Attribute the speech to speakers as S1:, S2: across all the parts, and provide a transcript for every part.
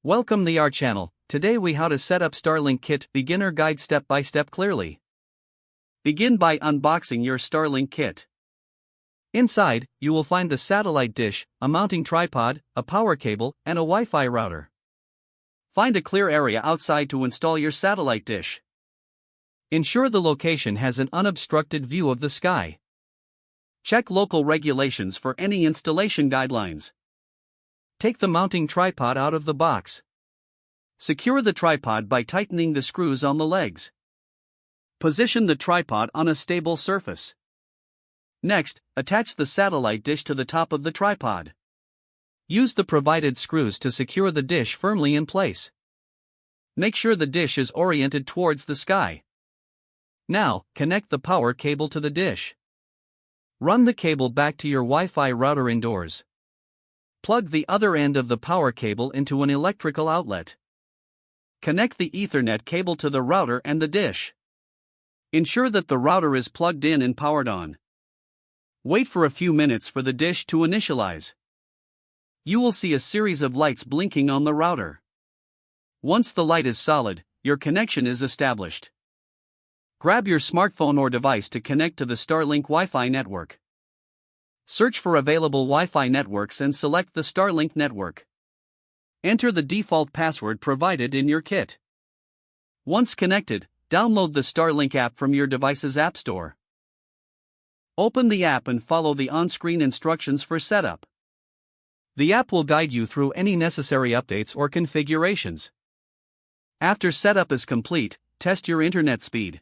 S1: Welcome to our channel. Today we how to set up Starlink kit beginner guide step by step clearly. Begin by unboxing your Starlink kit. Inside, you will find the satellite dish, a mounting tripod, a power cable, and a Wi-Fi router. Find a clear area outside to install your satellite dish. Ensure the location has an unobstructed view of the sky. Check local regulations for any installation guidelines. Take the mounting tripod out of the box. Secure the tripod by tightening the screws on the legs. Position the tripod on a stable surface. Next, attach the satellite dish to the top of the tripod. Use the provided screws to secure the dish firmly in place. Make sure the dish is oriented towards the sky. Now, connect the power cable to the dish. Run the cable back to your Wi-Fi router indoors. Plug the other end of the power cable into an electrical outlet. Connect the Ethernet cable to the router and the dish. Ensure that the router is plugged in and powered on. Wait for a few minutes for the dish to initialize. You will see a series of lights blinking on the router. Once the light is solid, your connection is established. Grab your smartphone or device to connect to the Starlink Wi-Fi network. Search for available Wi-Fi networks and select the Starlink network. Enter the default password provided in your kit. Once connected, download the Starlink app from your device's app store. Open the app and follow the on-screen instructions for setup. The app will guide you through any necessary updates or configurations. After setup is complete, test your internet speed.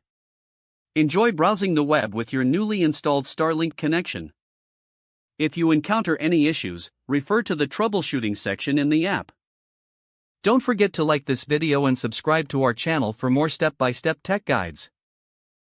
S1: Enjoy browsing the web with your newly installed Starlink connection. If you encounter any issues, refer to the troubleshooting section in the app. Don't forget to like this video and subscribe to our channel for more step-by-step tech guides.